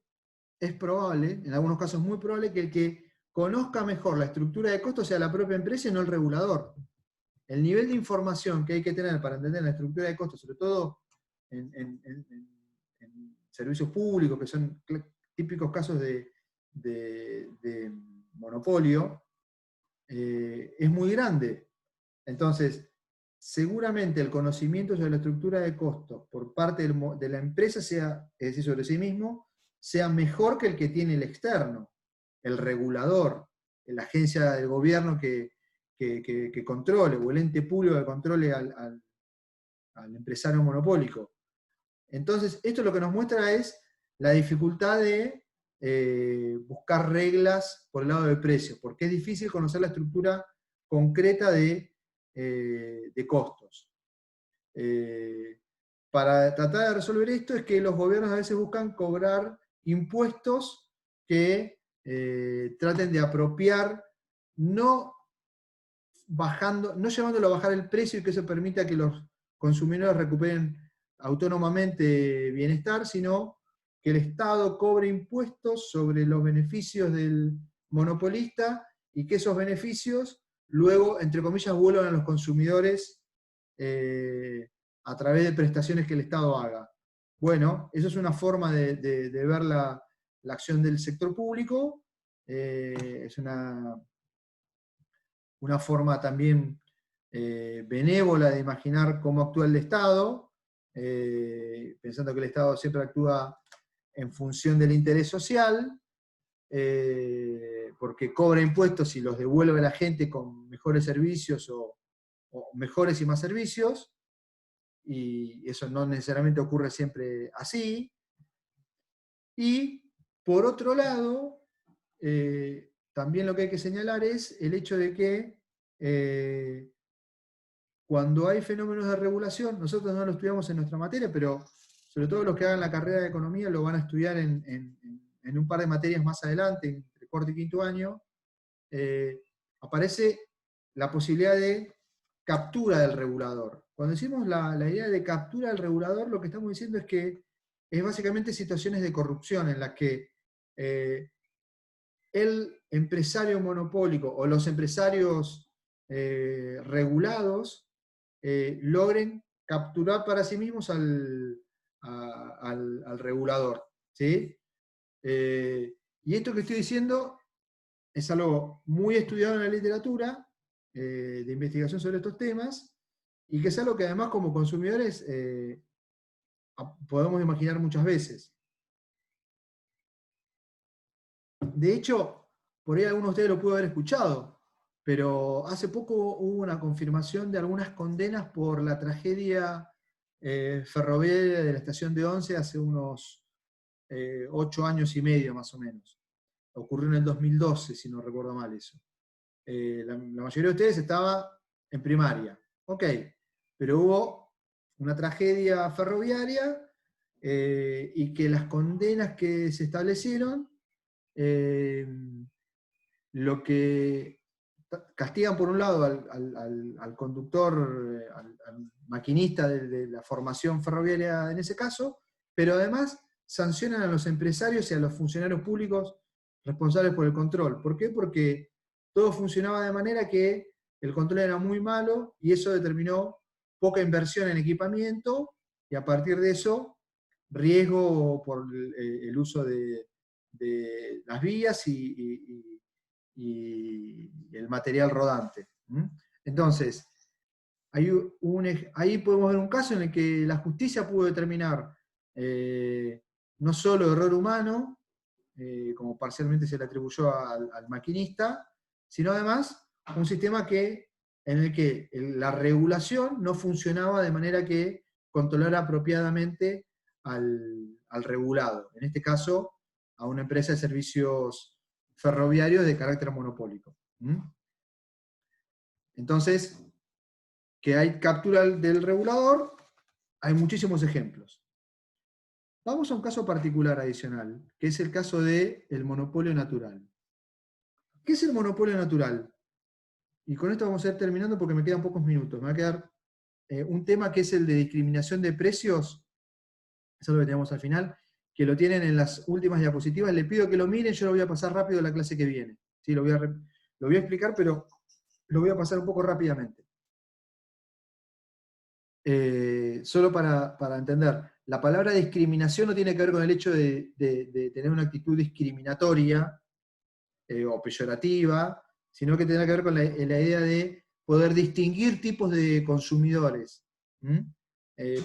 en algunos casos muy probable, que el que conozca mejor la estructura de costos sea la propia empresa y no el regulador. El nivel de información que hay que tener para entender la estructura de costos, sobre todo en servicios públicos, que son típicos casos de monopolio, es muy grande. Entonces, seguramente el conocimiento sobre la estructura de costos por parte de la empresa, sea, es decir, sobre sí mismo, sea mejor que el que tiene el externo, el regulador, la agencia del gobierno que controle, o el ente público que controle al empresario monopólico. Entonces, esto lo que nos muestra es la dificultad de buscar reglas por el lado del precio, porque es difícil conocer la estructura concreta de costos. Para tratar de resolver esto es que los gobiernos a veces buscan cobrar impuestos que traten de apropiar, no llevándolo a bajar el precio y que eso permita que los consumidores recuperen autónomamente bienestar, sino que el Estado cobre impuestos sobre los beneficios del monopolista y que esos beneficios luego, entre comillas, vuelvan a los consumidores a través de prestaciones que el Estado haga. Bueno, eso es una forma de ver la acción del sector público, es una forma también benévola de imaginar cómo actúa el Estado, pensando que el Estado siempre actúa en función del interés social, porque cobra impuestos y los devuelve a la gente con mejores servicios o mejores y más servicios, y eso no necesariamente ocurre siempre así. Y por otro lado, también lo que hay que señalar es el hecho de que cuando hay fenómenos de regulación, nosotros no lo estudiamos en nuestra materia, pero sobre todo los que hagan la carrera de economía lo van a estudiar en un par de materias más adelante, entre cuarto y quinto año, aparece la posibilidad de captura del regulador. Cuando decimos la idea de captura del regulador, lo que estamos diciendo es que es básicamente situaciones de corrupción en las que el empresario monopólico o los empresarios regulados logren capturar para sí mismos al regulador. ¿Sí? Y esto que estoy diciendo es algo muy estudiado en la literatura de investigación sobre estos temas, y que es algo que además como consumidores podemos imaginar muchas veces. De hecho, por ahí alguno de ustedes lo pudo haber escuchado, pero hace poco hubo una confirmación de algunas condenas por la tragedia ferroviaria de la estación de Once hace unos 8 años y medio más o menos. Ocurrió en el 2012, si no recuerdo mal eso. La mayoría de ustedes estaba en primaria. Ok, pero hubo una tragedia ferroviaria y que las condenas que se establecieron, lo que castigan por un lado al conductor, al maquinista de la formación ferroviaria en ese caso, pero además sancionan a los empresarios y a los funcionarios públicos responsables por el control. ¿Por qué? Porque todo funcionaba de manera que el control era muy malo y eso determinó poca inversión en equipamiento y a partir de eso riesgo por el uso de las vías y el material rodante. Entonces, ahí podemos ver un caso en el que la justicia pudo determinar no solo error humano, como parcialmente se le atribuyó al maquinista, sino además un sistema en el que la regulación no funcionaba de manera que controlara apropiadamente al regulado, en este caso a una empresa de servicios ferroviarios de carácter monopólico. Entonces, que hay captura del regulador, hay muchísimos ejemplos. Vamos a un caso particular adicional, que es el caso del monopolio natural. ¿Qué es el monopolio natural? Y con esto vamos a ir terminando porque me quedan pocos minutos. Me va a quedar un tema que es el de discriminación de precios, eso es lo que tenemos al final, que lo tienen en las últimas diapositivas. Les pido que lo miren, yo lo voy a pasar rápido en la clase que viene. ¿Sí? Lo voy a explicar, pero lo voy a pasar un poco rápidamente. Solo para entender, la palabra discriminación no tiene que ver con el hecho de tener una actitud discriminatoria o peyorativa, sino que tiene que ver con la idea de poder distinguir tipos de consumidores,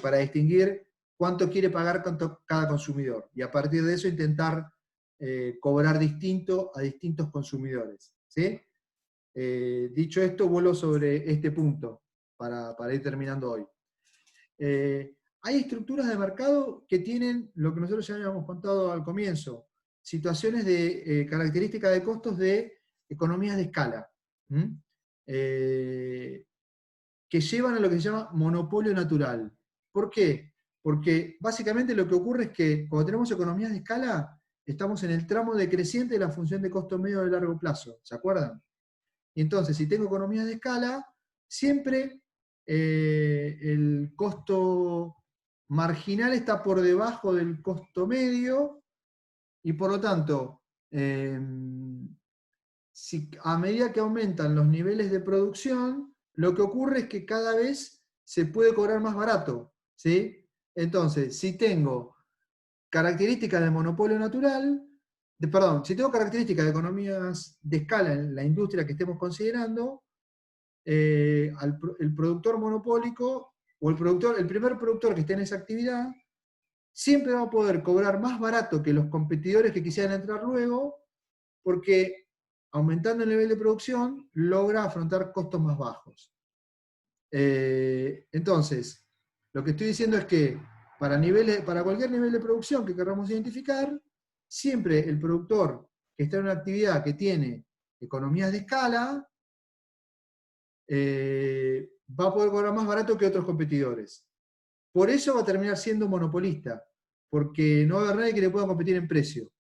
para distinguir cuánto quiere pagar cada consumidor, y a partir de eso intentar cobrar distinto a distintos consumidores. ¿Sí? Dicho esto, vuelvo sobre este punto para ir terminando hoy. Hay estructuras de mercado que tienen lo que nosotros ya habíamos contado al comienzo, situaciones de características de costos de economías de escala, que llevan a lo que se llama monopolio natural. ¿Por qué? Porque básicamente lo que ocurre es que cuando tenemos economías de escala, estamos en el tramo decreciente de la función de costo medio de largo plazo, ¿se acuerdan? Y entonces, si tengo economías de escala, siempre el costo marginal está por debajo del costo medio, y por lo tanto, a medida que aumentan los niveles de producción, lo que ocurre es que cada vez se puede cobrar más barato. ¿Sí? Entonces, si tengo características de monopolio natural, si tengo características de economías de escala en la industria que estemos considerando, el productor monopólico o el primer productor que esté en esa actividad siempre va a poder cobrar más barato que los competidores que quisieran entrar luego, porque aumentando el nivel de producción logra afrontar costos más bajos. Entonces, lo que estoy diciendo es que para cualquier nivel de producción que queramos identificar, siempre el productor que está en una actividad que tiene economías de escala va a poder cobrar más barato que otros competidores. Por eso va a terminar siendo monopolista, porque no va a haber nadie que le pueda competir en precio.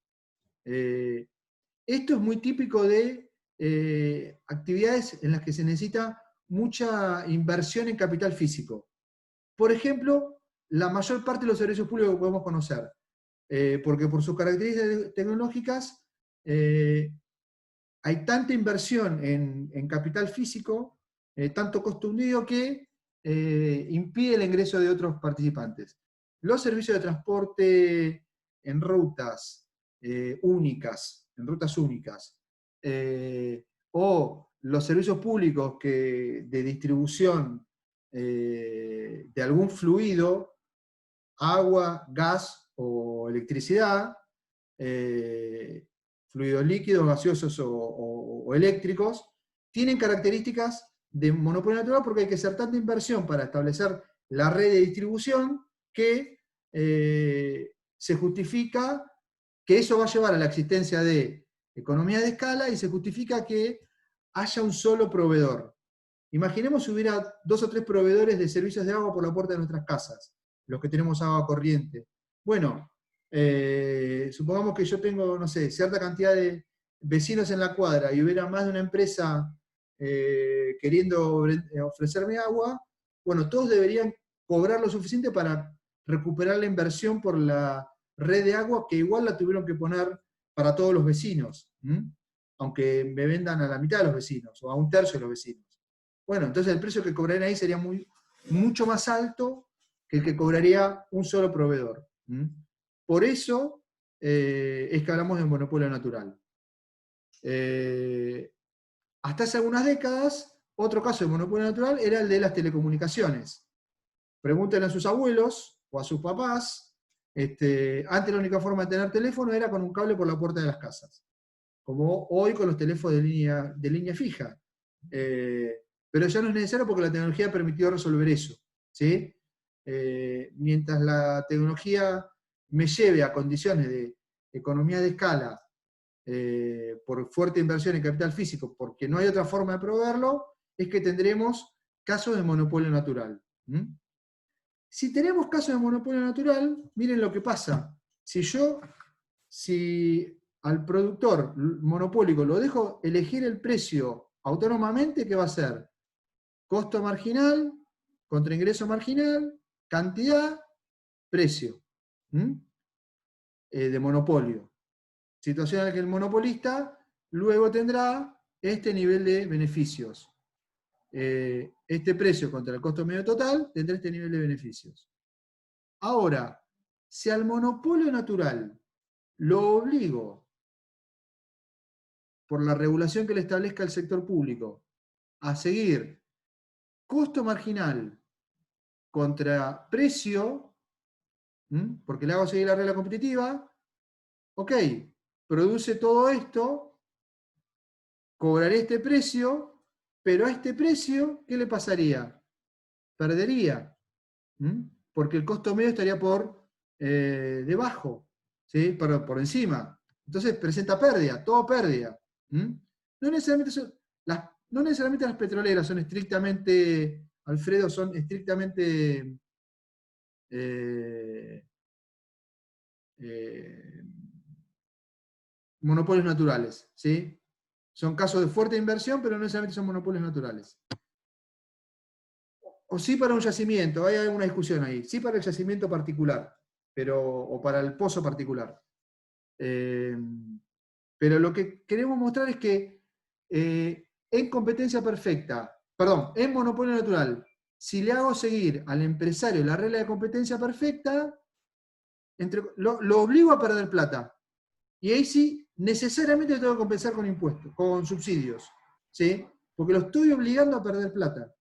Esto es muy típico de actividades en las que se necesita mucha inversión en capital físico. Por ejemplo, la mayor parte de los servicios públicos que podemos conocer, porque por sus características tecnológicas hay tanta inversión en capital físico, tanto costo hundido, que impide el ingreso de otros participantes. Los servicios de transporte en rutas únicas, o los servicios públicos de distribución de algún fluido, agua, gas o electricidad, fluidos líquidos, gaseosos o eléctricos, tienen características de monopolio natural porque hay que hacer tanta inversión para establecer la red de distribución que se justifica que eso va a llevar a la existencia de economía de escala y se justifica que haya un solo proveedor. Imaginemos si hubiera 2 o 3 proveedores de servicios de agua por la puerta de nuestras casas, los que tenemos agua corriente. Bueno, supongamos que yo tengo, no sé, cierta cantidad de vecinos en la cuadra y hubiera más de una empresa queriendo ofrecerme agua, bueno, todos deberían cobrar lo suficiente para recuperar la inversión por la red de agua que igual la tuvieron que poner para todos los vecinos, aunque me vendan a la mitad de los vecinos o a un tercio de los vecinos. Bueno, entonces el precio que cobrarían ahí sería mucho más alto que el que cobraría un solo proveedor. Por eso es que hablamos de monopolio natural. Hasta hace algunas décadas, otro caso de monopolio natural era el de las telecomunicaciones. Pregúntenle a sus abuelos o a sus papás, antes la única forma de tener teléfono era con un cable por la puerta de las casas, como hoy con los teléfonos de línea fija. Pero ya no es necesario porque la tecnología permitió resolver eso, ¿sí? Mientras la tecnología me lleve a condiciones de economía de escala, por fuerte inversión en capital físico, porque no hay otra forma de proveerlo, es que tendremos casos de monopolio natural. Si tenemos casos de monopolio natural, miren lo que pasa. Si al productor monopólico lo dejo elegir el precio autónomamente, ¿qué va a hacer? Costo marginal contra ingreso marginal, cantidad, precio. De monopolio. Situación en la que el monopolista luego tendrá este nivel de beneficios. Este precio contra el costo medio total tendrá este nivel de beneficios. Ahora, si al monopolio natural lo obligo, por la regulación que le establezca el sector público, a seguir costo marginal contra precio, porque le hago seguir la regla competitiva, ok, produce todo esto, cobraré este precio, pero a este precio, ¿qué le pasaría? Perdería, porque el costo medio estaría por debajo, ¿sí? por encima. Entonces presenta pérdida, todo pérdida. No necesariamente las petroleras son estrictamente, Alfredo, son estrictamente monopolios naturales, ¿sí? Son casos de fuerte inversión, pero no necesariamente son monopolios naturales. O sí para un yacimiento, hay alguna discusión ahí. Sí para el yacimiento particular, o para el pozo particular. Pero lo que queremos mostrar es que en competencia perfecta, en monopolio natural, si le hago seguir al empresario la regla de competencia perfecta, lo obligo a perder plata. Y ahí sí, necesariamente lo tengo que compensar con impuestos, con subsidios. ¿Sí? Porque lo estoy obligando a perder plata.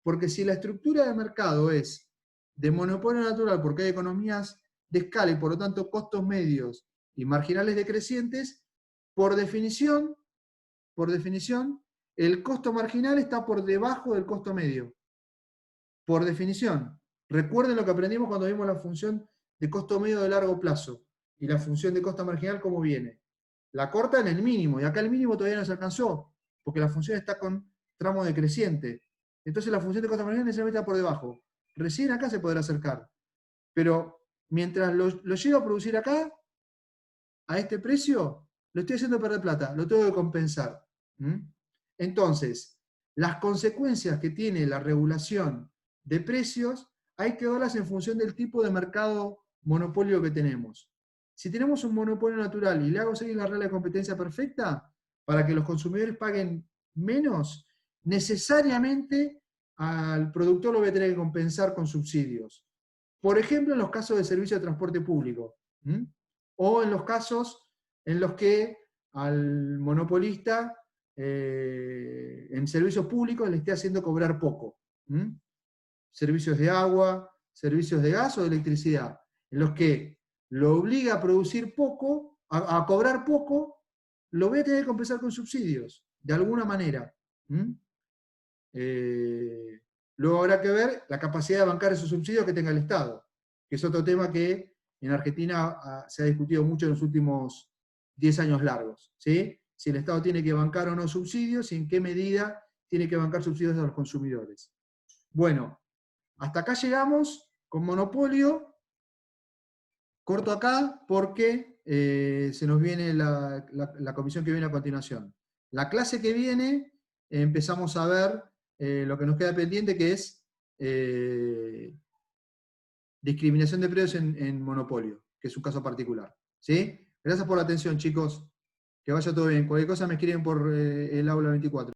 Porque si la estructura de mercado es de monopolio natural, porque hay economías de escala y por lo tanto costos medios y marginales decrecientes, por definición, el costo marginal está por debajo del costo medio. Por definición. Recuerden lo que aprendimos cuando vimos la función de costo medio de largo plazo y la función de costo marginal, cómo viene. La corta en el mínimo, y acá el mínimo todavía no se alcanzó, porque la función está con tramo decreciente. Entonces la función de costo marginal necesariamente está por debajo. Recién acá se podrá acercar. Pero mientras lo llevo a producir acá, a este precio, lo estoy haciendo perder plata, lo tengo que compensar. Entonces, las consecuencias que tiene la regulación de precios hay que verlas en función del tipo de mercado monopolio que tenemos. Si tenemos un monopolio natural y le hago seguir la regla de competencia perfecta para que los consumidores paguen menos, necesariamente al productor lo voy a tener que compensar con subsidios. Por ejemplo, en los casos de servicio de transporte público. O en los casos en los que al monopolista en servicios públicos le esté haciendo cobrar poco. Servicios de agua, servicios de gas o de electricidad, en los que lo obliga a producir poco, a cobrar poco, lo voy a tener que compensar con subsidios, de alguna manera. Luego habrá que ver la capacidad de bancar esos subsidios que tenga el Estado, que es otro tema que en Argentina se ha discutido mucho en los últimos 10 años largos. ¿Sí? Si el Estado tiene que bancar o no subsidios y en qué medida tiene que bancar subsidios a los consumidores. Bueno, hasta acá llegamos con monopolio Corto acá porque se nos viene la comisión que viene a continuación. La clase que viene empezamos a ver lo que nos queda pendiente, que es discriminación de precios en monopolio, que es un caso particular. ¿Sí? Gracias por la atención, chicos. Que vaya todo bien. Cualquier cosa me escriben por el aula 24.